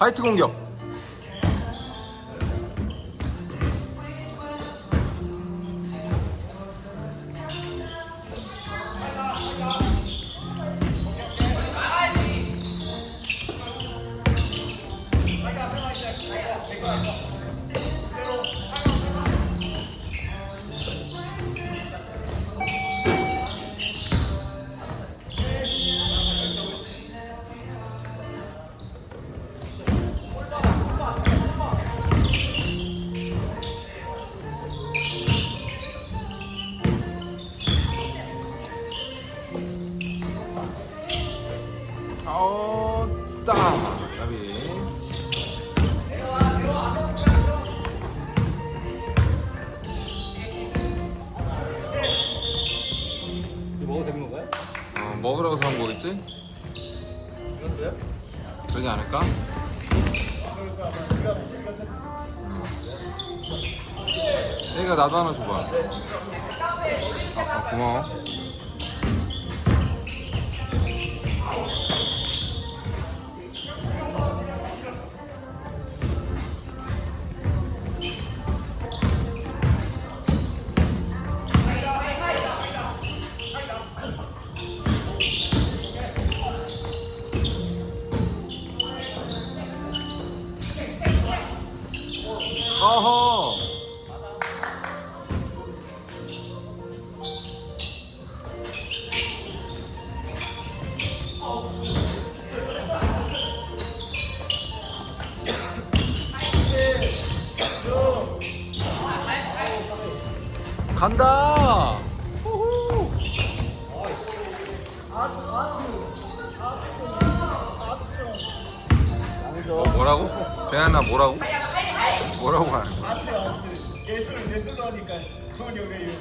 화이트 공격. 나비. 이거 먹어도 되는 건가요? 먹으라고 사온 거겠지? 이것도요? 그러지 않을까? 얘가 나도 하나 줘봐. 고마워. 어허. 간다. 우후. 뭐라고? 대한아 뭐라고? 뭐라고 하는 거야? 예술로 하니까 좋은 요리예요.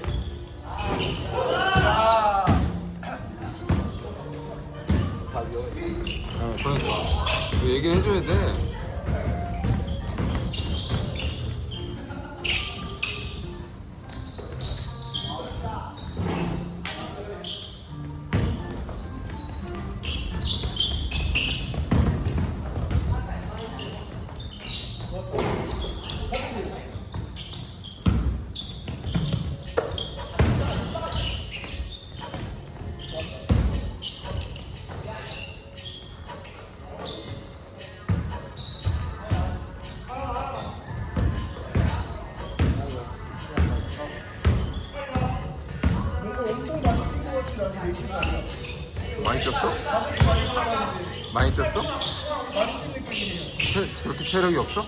그러니까 이거 얘기해줘야 돼. 많이 쪘어? 많이 쪘어? 저렇게 체력이 없어?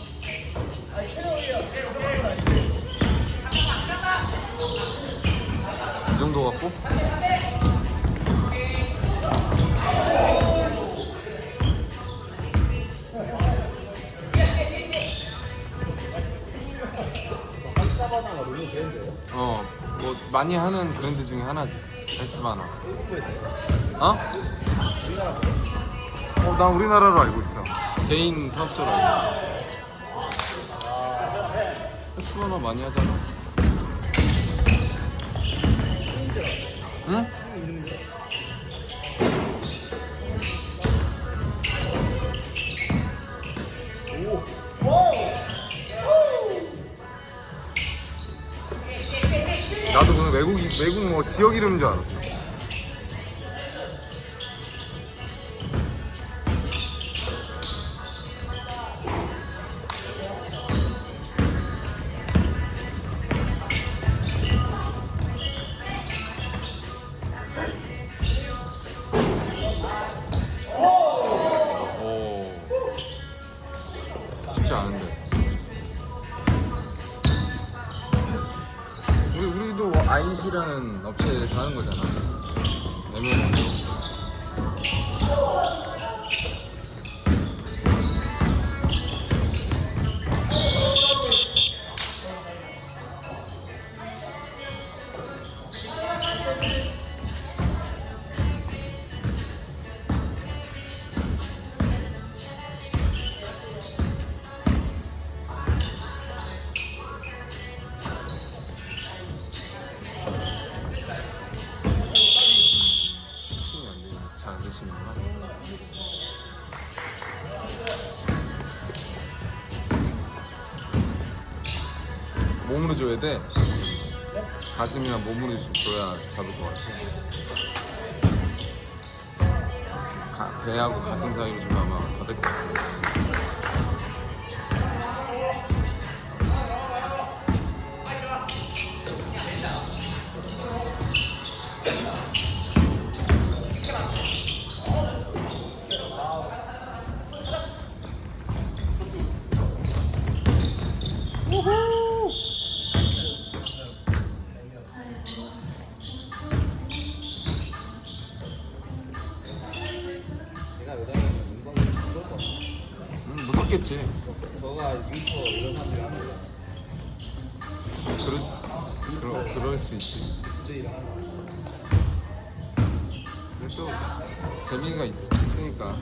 이 정도 갖고? 뭐 많이 하는 브랜드 중에 하나지. 에스바나. 어? 난 우리나라로 알고 있어. 개인 사업자로 알고 있어. 에스바나 많이 하잖아. 응? 나도 그냥 외국 뭐 지역 이름인 줄 알았어. 오, 쉽지 않은데. 우리도 아이시라는 업체에서 하는 거잖아. 내면 몸으로 줘야 돼. 가슴이나 몸으로 줘야 잡을 것 같아. 배하고 가슴 사이로 주면 아마 받을 것 같아. 내가 여자면 운동이 무서울 것 같아. 무섭겠지. 저가 윈터 이런 사람들이 하는 거야. 그럴 수 있지. 진짜 일어나는 거야. 근데 또 재미가 있으니까.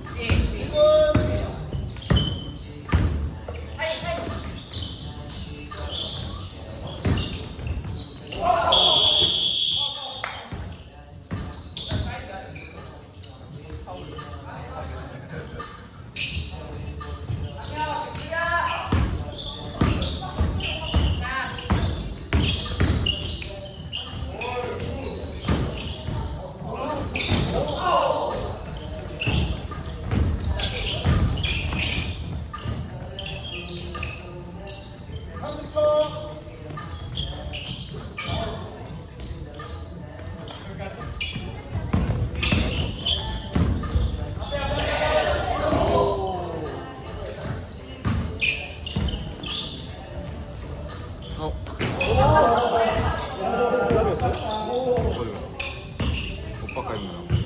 오빠까지 나.